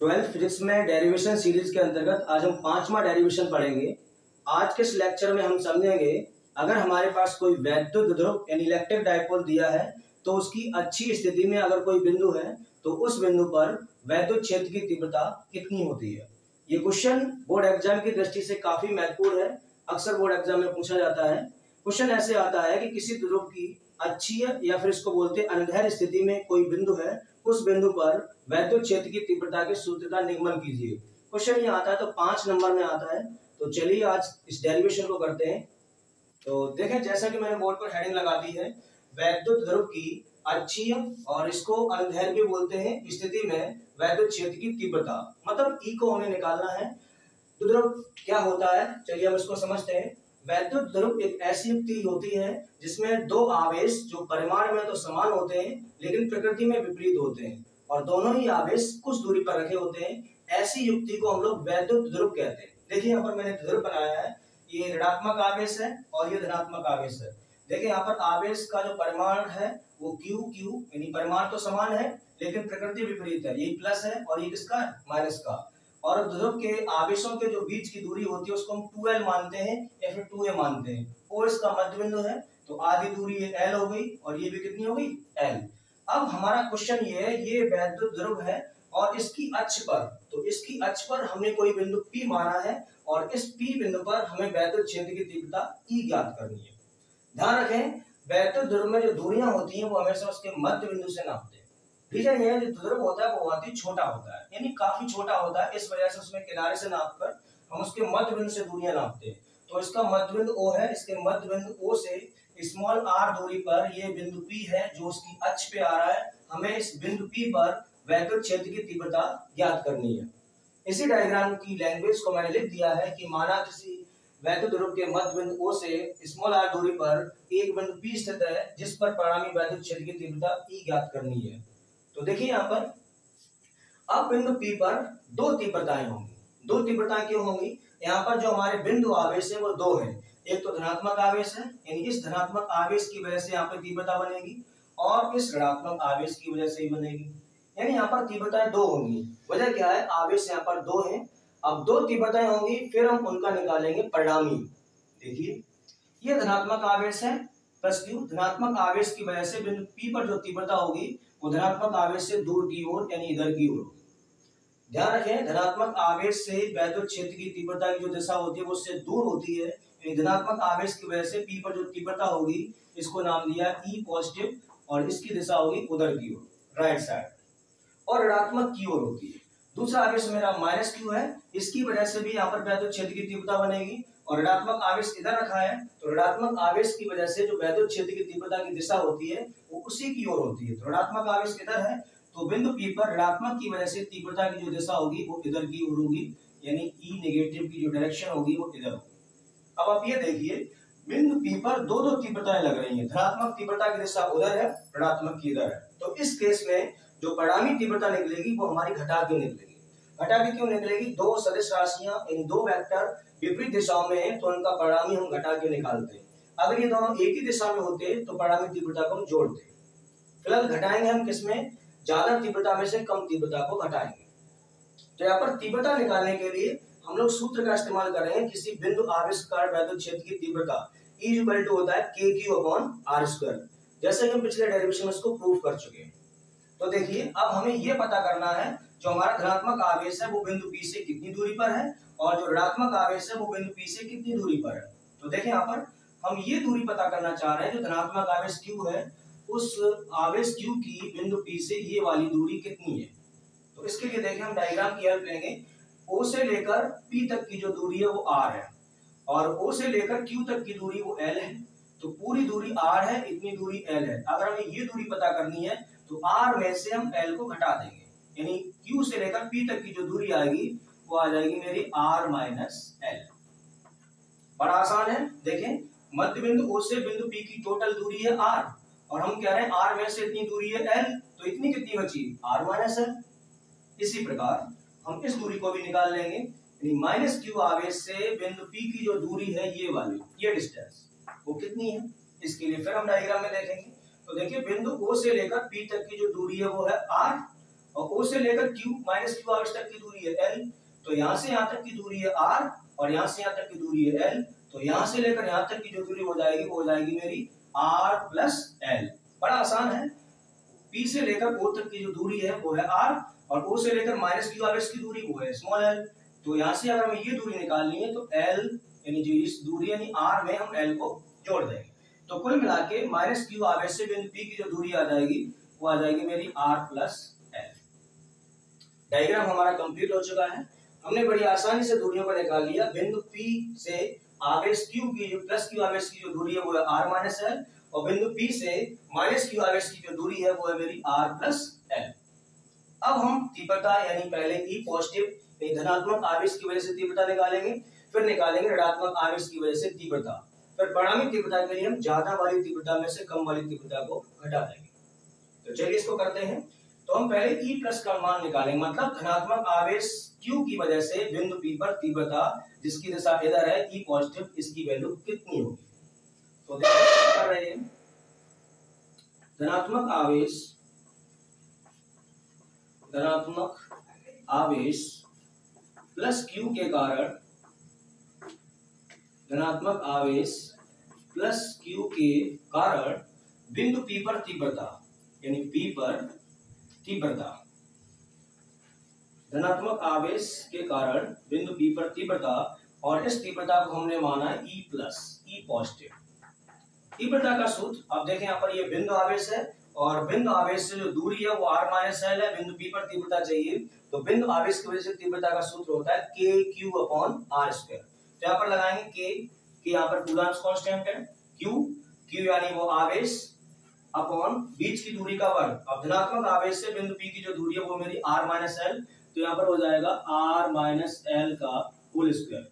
Twelfth physics में derivation series के अंतर्गत आज हम 5वां डेरिवेशन पढ़ेंगे। आज के इस लेक्चर में हम समझेंगे अगर हमारे पास कोई वैद्युत ध्रुव यानी इलेक्ट्रिक डायपोल दिया है तो उसकी अच्छी स्थिति में अगर कोई बिंदु है तो उस बिंदु पर वैद्युत क्षेत्र की तीव्रता कितनी होती है। ये क्वेश्चन बोर्ड एग्जाम की दृष्टि से काफी महत्वपूर्ण है। अक्सर बोर्ड एग्जाम में पूछा जाता है। क्वेश्चन ऐसे आता है कि किसी ध्रुव की अक्षीय या फिर इसको बोलते हैं अनुदैर्ध्य स्थिति में कोई बिंदु है, उस बिंदु पर वैद्युत क्षेत्र की तीव्रता के सूत्र का निगमन कीजिए। क्वेश्चन ये आता है तो 5 नंबर में आता है। तो चलिए आज इस डेरिवेशन को करते हैं। तो देखें, जैसा कि मैंने बोर्ड पर हेडिंग लगा दी है, वैद्युत ध्रुव की अक्षीय और इसको अनुदैर्ध्य भी बोलते हैं स्थिति में वैद्युत क्षेत्र की तीव्रता, मतलब ई को हमें निकालना है। तो ध्रुव क्या होता है, चलिए हम इसको समझते हैं। वैद्युत ध्रुव एक ऐसी युक्ति होती है जिसमें दो आवेश जो परिमाण में तो समान होते हैं लेकिन प्रकृति में विपरीत होते हैं और दोनों ही आवेश कुछ दूरी पर रखे होते हैं। ऐसी युक्ति को हम लोग वैद्युत ध्रुव कहते हैं। देखिए यहाँ पर मैंने ध्रुव बनाया है, ये ऋणात्मक आवेश है और ये धनात्मक आवेश है। देखिए यहाँ पर आवेश का जो परिमाण है वो क्यू यानी परिमाण तो समान है लेकिन प्रकृति विपरीत है, ये प्लस है और ये किसका माइनस का। और ध्रुव के आवेशों के जो बीच की दूरी होती है उसको हम 2l मानते हैं या फिर 2a मानते हैं। और इसका मध्य बिंदु है तो आधी दूरी ये l हो गई और ये भी कितनी हो गई l। अब हमारा क्वेश्चन ये है, ये वैद्युत ध्रुव है और इसकी अक्ष पर, तो इसकी अक्ष पर हमने कोई बिंदु P माना है और इस P बिंदु पर हमें वैद्युत क्षेत्र की तीव्रता E ज्ञात करनी है। ध्यान रखें, वैद्युत ध्रुव में जो दूरियां होती हैं वो हमेशा उसके मध्य बिंदु से नापते हैं। रीजन ये है, जो ध्रुव होता है वो बहुत ही छोटा होता है, यानी काफी छोटा होता है, इस वजह से उसमें किनारे से नापकर हम उसके मध्य बिंदु से दूरियां नापते हैं। तो इसका मध्य बिंदु O है, इसके मध्य बिंदु O से स्मॉल r दूरी पर ये बिंदु P है जो उसकी अक्ष पे आ रहा है। हमें इस बिंदु P पर वैद्युत क्षेत्र की तीव्रता ज्ञात करनी है। इसी डायग्राम की लैंग्वेज को मैंने लिख दिया है कि माना किसी वैद्युत ध्रुव के मध्य बिंदु O से स्मॉल r दूरी पर एक बिंदु P स्थित है जिस पर परिणामी वैद्युत क्षेत्र की तीव्रता E ज्ञात करनी है। तो देखिए यहाँ पर अब बिंदु P पर दो तीव्रताएं होंगी। दो तीव्रताएं क्यों होंगी? यहाँ पर जो हमारे बिंदु आवेश है वो दो है। एक तो धनात्मक आवेश है, यानी इस धनात्मक आवेश की वजह से यहाँ पर तीव्रता बनेगी और इस ऋणात्मक आवेश की वजह से ही बनेगी, यानी यहाँ पर तीव्रताएं दो होंगी। वजह क्या है? आवेश यहाँ पर दो है। अब दो तीव्रताएं होंगी, फिर हम उनका निकालेंगे परिणामी। देखिए ये धनात्मक आवेश है प्लस Q, धनात्मक आवेश की वजह से बिंदु P पर जो तीव्रता होगी वो धनात्मक आवेश से दूर की ओर यानी इधर की ओर। ध्यान रखें, धनात्मक आवेश से वैद्युत क्षेत्र की तीव्रता की जो दिशा होती है वो उससे दूर होती है, यानी धनात्मक आवेश की वजह से P पर जो तीव्रता होगी इसको नाम दिया E पॉजिटिव और इसकी दिशा होगी उधर की ओर, राइट साइड, और ऋणात्मक की ओर होती है। दूसरा आवेश मेरा माइनस Q है, इसकी वजह से भी यहाँ पर वैद्युत क्षेत्र की तीव्रता बनेगी और ऋणात्मक आवेश इधर रखा है तो ऋणात्मक आवेश की वजह से जो वैद्युत क्षेत्र की तीव्रता की दिशा होती है वो उसी की ओर होती है। तो ऋणात्मक आवेश इधर है तो बिंदु P पर ऋणात्मक की वजह से तीव्रता की जो दिशा होगी वो इधर की ओर होगी, यानी E नेगेटिव की जो डायरेक्शन होगी वो इधर होगी। अब आप ये देखिए, बिंदु P पर दो दो तीव्रताएं लग रही हैं, धनात्मक तीव्रता की दिशा उधर है, ऋणात्मक की इधर है। तो इस केस में जो परिणामी तीव्रता निकलेगी वो हमारी घटा के निकलेगी। घटा के क्यों निकलेगी? दो सदिश राशियां यानी दो वेक्टर विपरीत दिशाओं में है तो उनका परिणामी हम घटा के निकालते हैं। अगर ये दोनों एक ही दिशा में होते तो परिणामी तीव्रता को हम जोड़ते। फिलहाल घटाएंगे हम किसमें? ज्यादा तीव्रता में से कम तीव्रता को घटाएंगे। तो यहाँ पर तीव्रता निकालने के लिए हम लोग सूत्र का इस्तेमाल कर रहे हैं। किसी बिंदु आवेश का वैद्युत क्षेत्र की तीव्रता E होता है KQ/r², जैसे हम पिछले डेरिवेशन में इसको प्रूव कर चुके हैं। तो देखिए अब हमें ये पता करना है जो हमारा धनात्मक आवेश है वो बिंदु P से कितनी दूरी पर है और जो ऋणात्मक आवेश है वो बिंदु P से कितनी दूरी पर है। तो देखिए यहाँ पर हम ये दूरी पता करना चाह रहे हैं, जो धनात्मक आवेश Q है उस आवेश Q की बिंदु P से ये वाली दूरी कितनी है। तो इसके लिए देखिए हम डायग्राम की हेल्प लेंगे। O से लेकर P तक की जो दूरी है वो R है और O से लेकर Q तक की दूरी वो L है। तो पूरी दूरी R है, इतनी दूरी L है। अगर हमें ये दूरी पता करनी है तो R में से हम L को घटा देंगे, यानी Q से लेकर P तक की जो दूरी आएगी वो आ जाएगी मेरी R माइनस L। बड़ा आसान है। देखें, मध्य बिंदु O से बिंदु P की टोटल दूरी है R और हम कह रहे हैं R में से इतनी दूरी है L, तो इतनी कितनी बची? R minus L। इसी प्रकार हम इस दूरी को भी निकाल लेंगे, यानी माइनस Q आवेश से बिंदु P की जो दूरी है ये वाली, ये डिस्टेंस वो कितनी है। इसके लिए फिर हम डायग्राम में देखेंगे। तो देखिए बिंदु O से लेकर P तक की जो दूरी है वो है R और O से लेकर Q माइनस Q आवेश तक की दूरी है L, तो यहाँ से यहाँ तक की दूरी है R और यहाँ से यहाँ तक की दूरी है L, तो यहाँ से लेकर यहाँ तक की जो दूरी हो जाएगी वो हो जाएगी मेरी R प्लस L। बड़ा आसान है। P से लेकर O तक की जो दूरी है वो है R और O से लेकर माइनस Q आवेश की दूरी वो है स्मॉल l, तो यहाँ से अगर हमें ये दूरी निकालनी है तो L यानी जो इस दूरी यानी R में हम L को जोड़ देंगे, तो कुल मिला के माइनस Q आवेश से बिंदु P की जो दूरी आ जाएगी वो आ जाएगी मेरी R प्लस L। डायग्राम हमारा कंप्लीट हो चुका है। हमने बड़ी आसानी से दूरियों को निकाल लिया। बिंदु P से आवेश Q की जो प्लस Q आवेश की जो दूरी है वो है R माइनस L और बिंदु P से माइनस Q आवेश की जो दूरी है वो है मेरी R प्लस L। अब हम तीव्रता यानी पहले E पॉजिटिव धनात्मक आवेश की वजह से तीव्रता निकालेंगे, फिर निकालेंगे ऋणात्मक आवेश की वजह से तीव्रता, फिर परिणामी तीव्रता के लिए हम ज्यादा वाली तीव्रता में से कम वाली तीव्रता को घटा देंगे। तो चलिए इसको करते हैं। तो हम पहले E प्लस का मान निकालेंगे, मतलब धनात्मक आवेश Q की वजह से बिंदु P पर तीव्रता जिसकी दिशा इधर है E पॉजिटिव, इसकी वैल्यू कितनी होगी। तो देखो कर रहे हैं, धनात्मक आवेश प्लस Q के कारण, धनात्मक आवेश प्लस Q के कारण बिंदु P पर तीव्रता यानी P पर तीव्रता, धनात्मक आवेश के कारण बिंदु P पर तीव्रता, और इस तीव्रता को हमने माना है E प्लस E पॉजिटिव। तीव्रता का सूत्र अब देखें, यहाँ पर ये बिंदु आवेश है और बिंदु आवेश से जो दूरी है वो R माइनस L है। बिंदु P पर तीव्रता चाहिए तो बिंदु आवेश की वजह से तीव्रता का सूत्र होता है KQ अपॉन R स्क्वायर। तो यहाँ पर लगाएंगे K यहाँ पर कूलम्ब कांस्टेंट है, Q यानी वो आवेश अपॉन बीच की दूरी का वर्ग। अब धनात्मक आवेश से बिंदु P की जो दूरी है वो मेरी R माइनस L, तो यहाँ पर हो जाएगा R माइनस L का होल स्क्वायर।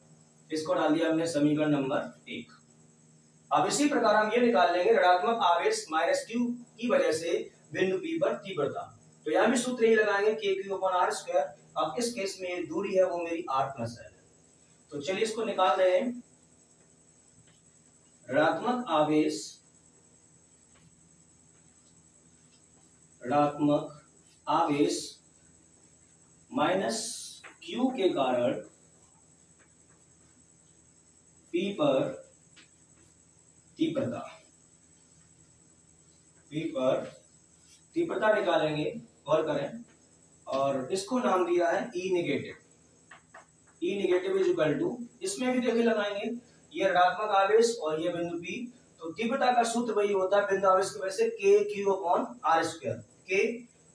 इसको डाल दिया हमने समीकरण नंबर 1। अब इसी प्रकार हम ये निकाल लेंगे ऋणात्मक आवेश माइनस Q की वजह से बिंदु P पर तीव्रता, तो यहाँ भी सूत्र ही लगाएंगे KQ अपॉन R स्क्वायर। अब इस केस में ये दूरी है वो मेरी R प्लस L है। तो चलिए इसको निकाल रहे हैं। ऋणात्मक आवेश माइनस Q के कारण P पर तीव्रता निकालेंगे, गौर करें, और इसको नाम दिया है E negative. E negative is equal to, इसमें भी देखिए लगाएंगे, ये ऋणात्मक आवेश और ये बिंदु P, तो तीव्रता का सूत्र वही होता है बिंदु आवेश की वजह से KQ upon R square. K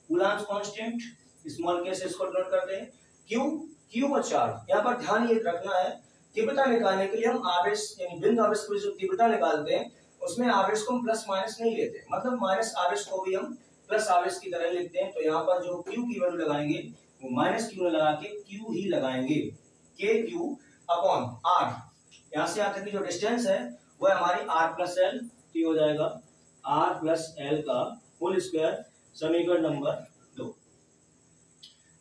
coulomb constant, small के से इसको नोट करते हैं, Q और चार्ज। यहाँ पर ध्यान ये रखना है, तीव्रता निकालने के लिए हम आवेश यानी बिंदु आवेश की जो तीव्रता निकालते हैं उसमें आवेश को हम प्लस माइनस नहीं लेते, मतलब माइनस आवेश को भी हम प्लस आवेश की तरह लिखते हैं। तो यहाँ पर जो Q की वैल्यू लगाएंगे वो माइनस Q लगा के Q ही लगाएंगे, KQ अपॉन R। यहाँ से यहाँ तक की जो डिस्टेंस है वो हमारी R प्लस L, तो हो जाएगा R प्लस L का होल स्क्वायर, समीकरण नंबर 2।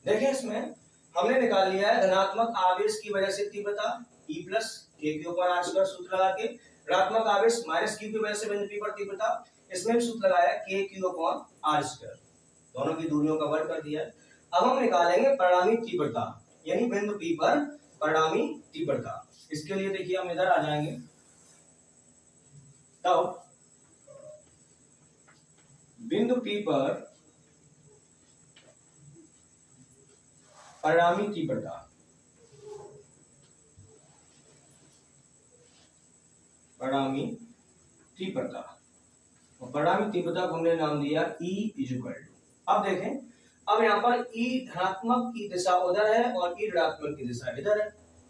देखिए इसमें हमने निकाल लिया है धनात्मक आवेश की वजह से तीव्रता E प्लस KQ पर R स्क्वायर सूत्र लगा के, ऋणात्मक आवेश माइनस Q की वजह से बिंदु P पर तीव्रता, इसमें भी सूत्र लगाया KQ अपॉन R स्क्वायर, दोनों की दूरियों का वर्ग कर दिया है। अब हम निकालेंगे परिणामी तीव्रता यानी बिंदु P पर परिणामी तीव्रता। इसके लिए देखिए हम इधर आ जाएंगे, तब बिंदु P पर परिणामी तीव्रता, और परिणामी तीव्रता को हमने नाम दिया E इज इक्वल टू। अब देखें, अब यहाँ पर E धनात्मक की दिशा उधर है और E ऋणात्मक की दिशा इधर है,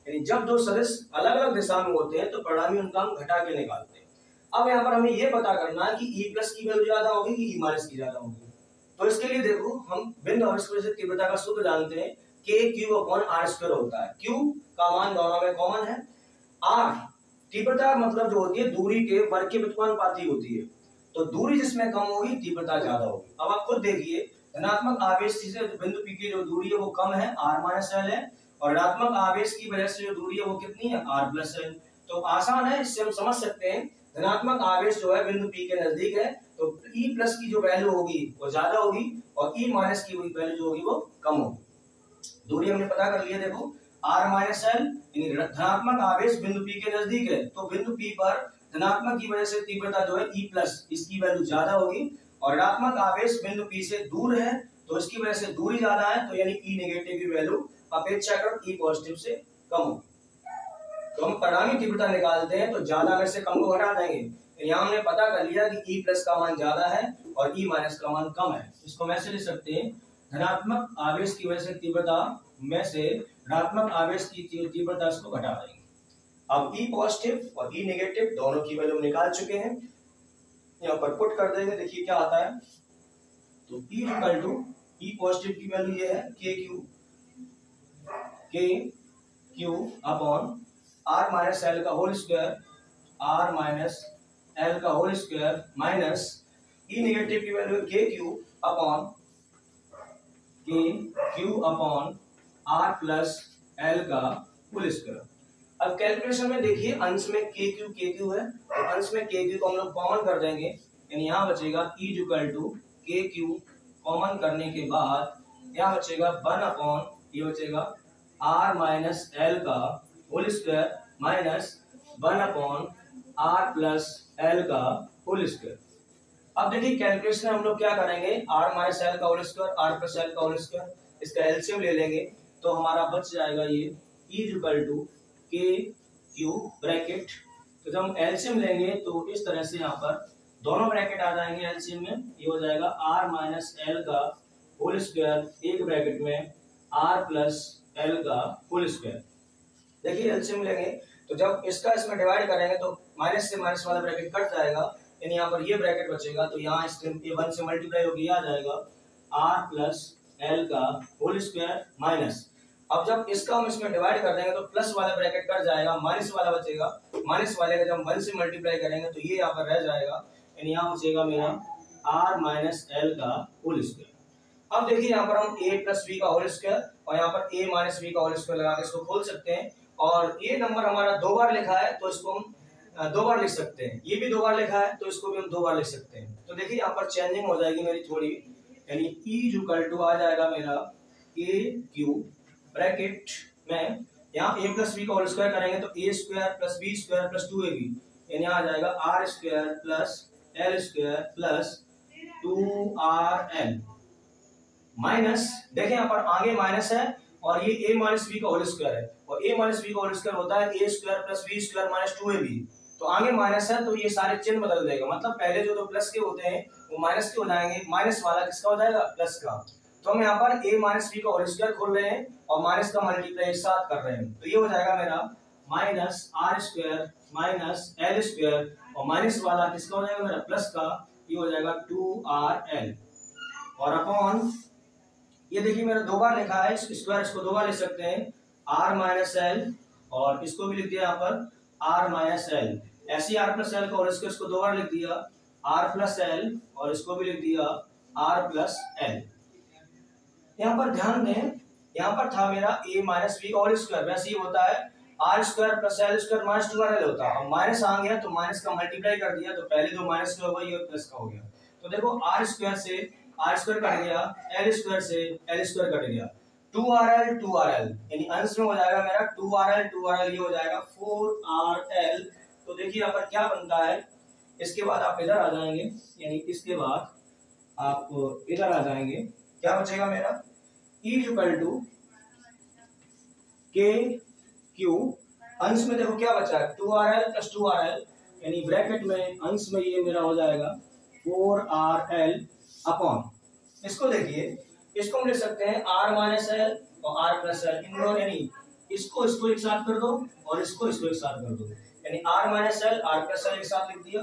यानी जब दो सदिश अलग अलग दिशा में होते हैं तो परिणामी उनका हम घटा के निकालते हैं। अब यहाँ पर हमें ये पता करना है कि E प्लस की वैल्यू ज्यादा होगी कि E माइनस की ज्यादा होगी। तो इसके लिए देखो, हम बिंदु आवेश की वजह से तीव्रता का सूत्र जानते हैं, KQ अपॉन R स्क्वायर होता है। Q का मान दोनों में कॉमन है, R तीव्रता मतलब जो होती है दूरी के वर्ग के व्युत्क्रमानुपाती होती है, तो दूरी जिसमें कम होगी तीव्रता ज्यादा होगी। अब आप खुद देखिए, धनात्मक आवेश से बिंदु P की जो दूरी है वो कम है, R माइनस L है, और ऋणात्मक आवेश की वजह से जो दूरी है वो कितनी है, R प्लस L। तो आसान है, इससे हम समझ सकते हैं धनात्मक आवेश जो है बिंदु P के नजदीक है, तो E प्लस की जो वैल्यू होगी वो ज्यादा होगी और E माइनस की वैल्यू जो होगी वो कम होगी। दूरी हमने पता कर लिया, देखो R माइनस एल, धनात्मक आवेश बिंदु P के नजदीक है तो बिंदु P पर धनात्मक की वजह से तीव्रता जो है E प्लस, इसकी वैल्यू ज्यादा होगी, और ऋणात्मक आवेश बिंदु P से दूर है तो इसकी वजह से दूरी ज्यादा है, तो यानी E नेगेटिव की वैल्यू अपेक्षाकृत E पॉजिटिव से कम होगी। तो हम परिणामी तीव्रता निकालते हैं तो ज्यादा में से कम को घटा देंगे, तो यहाँ हमने पता कर लिया कि E प्लस का मान ज्यादा है और E माइनस का मान कम है। इसको हम ऐसे लिख सकते हैं, धनात्मक आवेश की वजह से तीव्रता में से ऋणात्मक आवेश की तीव्रता इसको घटा देंगे। अब E पॉजिटिव और E नेगेटिव दोनों की वैल्यू निकाल चुके हैं, यहाँ पर पुट कर देंगे, देखिए क्या आता है। तो E equal to E positive की वैल्यू ये है के Q upon R minus L का whole square, R minus L का whole square minus E negative की वैल्यू के Q upon R plus L का होल स्क्वायर। अब कैलकुलेशन में देखिए अंश में के क्यू है, तो अंश में के क्यू को हम लोग कॉमन कर देंगे, यानी यहाँ बचेगा E equal to K Q, common करने के बाद यहाँ बचेगा 1 अपॉन, ये बचेगा R माइनस एल का whole square minus 1 upon R plus L का होल स्क्वायर। अब देखिए कैलकुलेशन हम लोग क्या करेंगे, R माइनस एल का whole square, R plus L का होल स्क्वायर, इसका एलसीएम ले लेंगे तो हमारा बच जाएगा ये E equal to K Q bracket. तो जब हम एलसीएम लेंगे तो इस तरह से यहाँ पर दोनों ब्रैकेट आ जाएंगे एलसीएम में, ये हो जाएगा R माइनस एल का होल स्क्वायर एक ब्रैकेट में R प्लस एल का होल स्क्वायर। देखिए एलसीएम लेंगे तो जब इसका इसमें डिवाइड करेंगे तो माइनस से माइनस वाला ब्रैकेट कट जाएगा, यानी यहाँ पर ये ब्रैकेट बचेगा, तो यहाँ इसके 1 से मल्टीप्लाई होकर आ जाएगा R प्लस एल का होल स्क्वायर माइनस, अब जब इसका हम इसमें डिवाइड कर देंगे तो प्लस वाला ब्रैकेट कट जाएगा, माइनस वाला बचेगा, माइनस वाले का जब 1 से मल्टीप्लाई करेंगे तो ये यहाँ पर रह जाएगा, यानी यहाँ बचेगा मेरा R माइनस एल का होल स्क्वायर। अब देखिए यहाँ पर हम a प्लस बी का होल स्क्वायर और यहाँ पर a माइनस बी का होल स्क्वायर लगा के इसको खोल सकते हैं, और ये नंबर हमारा 2 बार लिखा है तो इसको हम 2 बार लिख सकते हैं, ये भी 2 बार लिखा है तो इसको भी हम 2 बार लिख सकते हैं। तो देखिए यहाँ पर चेंजिंग हो जाएगी मेरी थोड़ी, यानी E इक्वल टू आ जाएगा मेरा के क्यू ब्रैकेट में, यहाँ a प्लस बी का होल स्क्वायर करेंगे तो a square plus B square plus 2ab, यानी आ जाएगा R square plus L square plus 2RL minus, देखें यहाँ पर आगे माइनस है और ये a माइनस बी का होल स्क्वायर है, और a माइनस बी का होल स्क्वायर होता है a square plus B square minus 2ab, तो आगे माइनस है तो ये सारे चिन्ह बदल देगा, मतलब पहले जो 2 प्लस के होते हैं वो माइनस के हो जाएंगे, माइनस वाला किसका हो जाएगा, प्लस का। तो हम यहाँ पर a माइनस बी का होल स्क्वायर खोल रहे हैं और माइनस का मल्टीप्लाई एक साथ कर रहे हैं, तो ये हो जाएगा मेरा minus R square minus L square, और माइनस वाला किसका हो जाएगा मेरा, प्लस का, ये हो जाएगा 2RL, और अपॉन ये देखिए मेरा 2 बार लिखा है, स्क्वायर इसको 2 बार लिख सकते हैं, R माइनस एल, और इसको भी लिख दिया यहाँ पर R माइनस एल, ऐसे R प्लस एल का होल स्क्वायर इसको 2 बार लिख दिया R प्लस एल, और इसको भी लिख दिया R प्लस एल। यहाँ पर ध्यान दें, यहाँ पर था मेरा a माइनस बी का होल स्क्वायर, वैसे ही होता है R square plus L square minus 2RL होता है, अब माइनस आ गया तो माइनस का मल्टीप्लाई कर दिया, तो पहले 2 माइनस का हो गया, ये प्लस का हो गया, तो देखो R स्क्वायर से R स्क्वायर कट गया, L स्क्वायर से L स्क्वायर कट गया, 2RL, यानी अंश में हो जाएगा मेरा 2RL, ये हो जाएगा 4RL। तो देखिए यहाँ पर क्या बनता है, इसके बाद आप इधर आ जाएंगे, यानी इसके बाद आप इधर आ जाएंगे, क्या बचेगा मेरा E equal to K Q, अंश में देखो क्या बचा है 2RL प्लस 2RL, यानी ब्रैकेट में अंश में ये मेरा हो जाएगा 4RL अपॉन, इसको देखिए, इसको हम लिख सकते हैं R माइनस एल और R प्लस एल, इन दोनों यानी इसको एक साथ कर दो और इसको एक साथ कर दो, यानी R minus L R plus L एक साथ लिख दिया,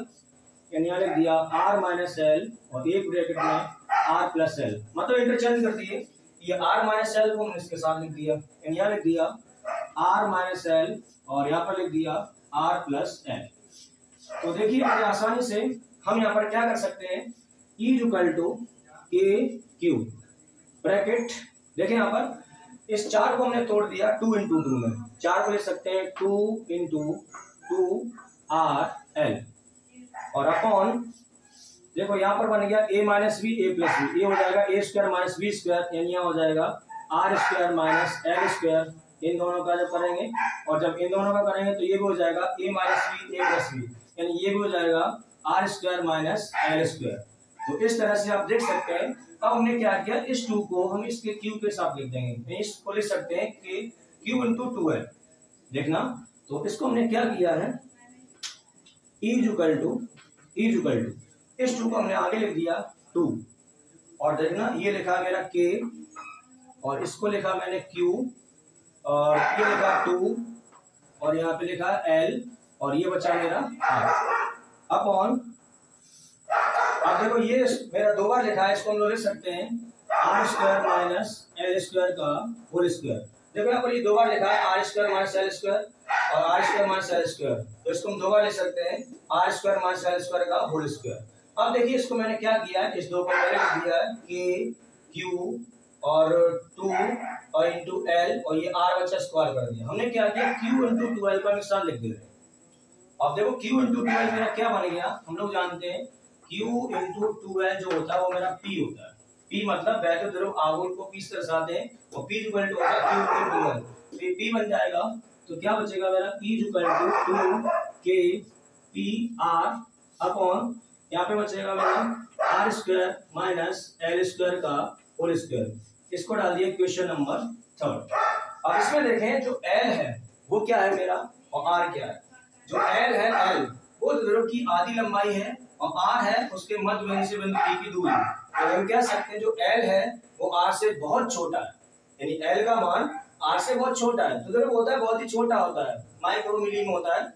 यानी यहाँ लिख दिया R माइनस एल और एक ब्रैकेट में R प्लस एल, मतलब इंटरचेंज कर दिए, ये R माइनस एल को हमने इसके साथ लिख दिया, यानी यहाँ लिख दिया R माइनस एल और यहाँ पर लिख दिया R प्लस एल। तो देखिए बड़े आसानी से हम यहाँ पर क्या कर सकते हैं, E equal to K Q bracket, देखें यहाँ पर इस 4 को हमने तोड़ दिया 2 इंटू 2 में, 4 को लिख सकते हैं 2 इंटू 2RL, और अपॉन देखो यहाँ पर बन गया a minus B A plus B, ये हो जाएगा A square minus B square, यानी यहाँ हो जाएगा R square minus L square. इन दोनों का जब करेंगे और जब इन दोनों का करेंगे तो ये भी हो जाएगा a minus B A plus B, यानी ये भी हो जाएगा R square minus L square. तो इस तरह से आप देख सकते हैं। अब हमने क्या किया, इस 2 को हम इसके क्यू के साथ लिख देंगे, इसको लिख सकते हैं कि क्यू इंटू 2 है। देखना, तो इसको हमने क्या किया है, E इक्वल टू इस 2 को हमने आगे लिख दिया 2, और देखना ये लिखा मेरा K और इसको लिखा मैंने Q और ये लिखा 2 और यहाँ पे लिखा L और ये बचा मेरा R अपॉन। अब देखो ये मेरा 2 बार लिखा है, इसको हम लोग लिख सकते हैं R square minus L square का होल स्क्वायर। देखो यहाँ पर ये 2 बार लिखा है R square minus L square और R square minus L square, तो इसको हम 2 बार लिख सकते हैं R square minus L square का होल स्क्वायर। अब देखिए इसको मैंने क्या किया है, इस 2 को मैंने लिख दिया है के क्यू और 2 और इंटू एल और ये आर बचा स्क्वायर कर दिया। हमने क्या किया, क्यू इंटू 2l का निशान लिख दिया। अब देखो क्यू इंटू 2l मेरा क्या बन गया, हम लोग जानते हैं क्यू इंटू 2l जो होता है वो मेरा पी होता है। पी मतलब वैद्युत द्रव आघूर्ण को पी से दर्शाते हैं और पी इक्वल टू होता है क्यू इंटू 2l, तो ये पी बन जाएगा। तो क्या बचेगा मेरा, पी इक्वल टू 2 के पी आर अपॉन यहाँ पे बचेगा मेरा R square minus L square का होल स्क्वायर। इसको डाल दिया क्वेश्चन नंबर 3। अब इसमें देखें जो एल है वो क्या है मेरा और आर क्या है। जो एल है, एल वो द्रव की आधी लंबाई है और आर है उसके मध्य बिंदु से बिंदु पी की दूरी। तो हम कह सकते हैं जो एल है वो आर से बहुत छोटा है, यानी एल का मान आर से बहुत छोटा है। तो द्रव होता है बहुत ही छोटा होता है, माइक्रो मिली में होता है।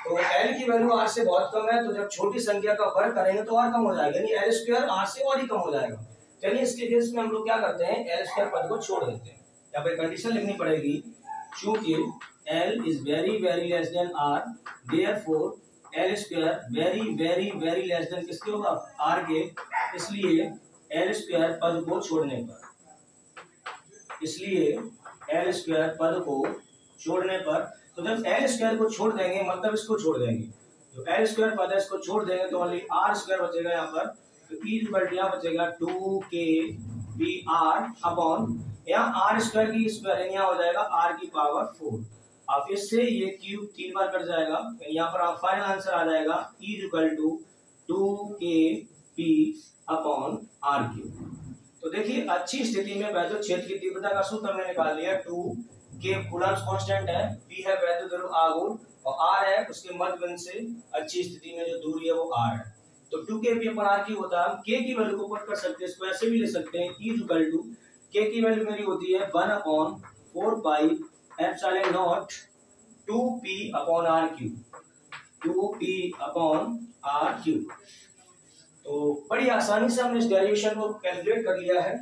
तो एल की वैल्यू आर से बहुत कम है, तो जब छोटी संख्या का वर्ग करेंगे तो और कम हो जाएगा, यानी एल स्क्वायर आर से और ही कम हो जाएगा। चलिए इसके केस में हम लोग क्या करते हैं, एल स्क्वायर पद को छोड़ देते हैं। यहाँ पे कंडीशन लिखनी पड़ेगी, चूंकि L is very very less than R, therefore L square very very very less than किसके होगा, आर के। इसलिए एल स्क्वायर पद को छोड़ने पर तो जब एल स्क्वायर को छोड़ देंगे मतलब इसको छोड़ देंगे, तो एल स्क्वायर पद है इसको छोड़ देंगे तो ओनली आर स्क्वायर बचेगा यहाँ पर। तो ई इक्वल यहाँ बचेगा 2k बी आर अपॉन यहाँ आर स्क्वायर की स्क्वायर यहाँ हो जाएगा आर की पावर 4। अब इससे ये क्यूब 3 बार कट जाएगा, यहाँ पर आप फाइनल आंसर आ जाएगा E equal to 2k P upon R cube. तो देखिए अच्छी स्थिति में वैद्युत क्षेत्र की तीव्रता का सूत्र हमने निकाल लिया। 2k कूलम्ब कांस्टेंट है, p है वैद्युत द्रव आघूर्ण और r है उसके मध्य बिंदु से अच्छी स्थिति में जो दूरी है वो r है। तो 2k p upon r cube होता है। हम k की वैल्यू को पुट कर सकते हैं, इसको ऐसे भी ले सकते हैं e इक्वल टू k की वैल्यू मेरी होती है 1 upon 4 pi epsilon not 2p upon r cube, 2p upon r cube. तो बड़ी आसानी से हमने इस डेरिवेशन को कैलकुलेट कर लिया है।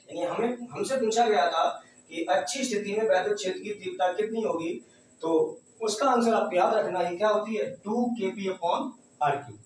यानी हमसे पूछा गया था कि अच्छी स्थिति में वैद्युत क्षेत्र की तीव्रता कितनी होगी, तो उसका आंसर आप याद रखना, ये क्या होती है 2kp अपॉन r क्यूब।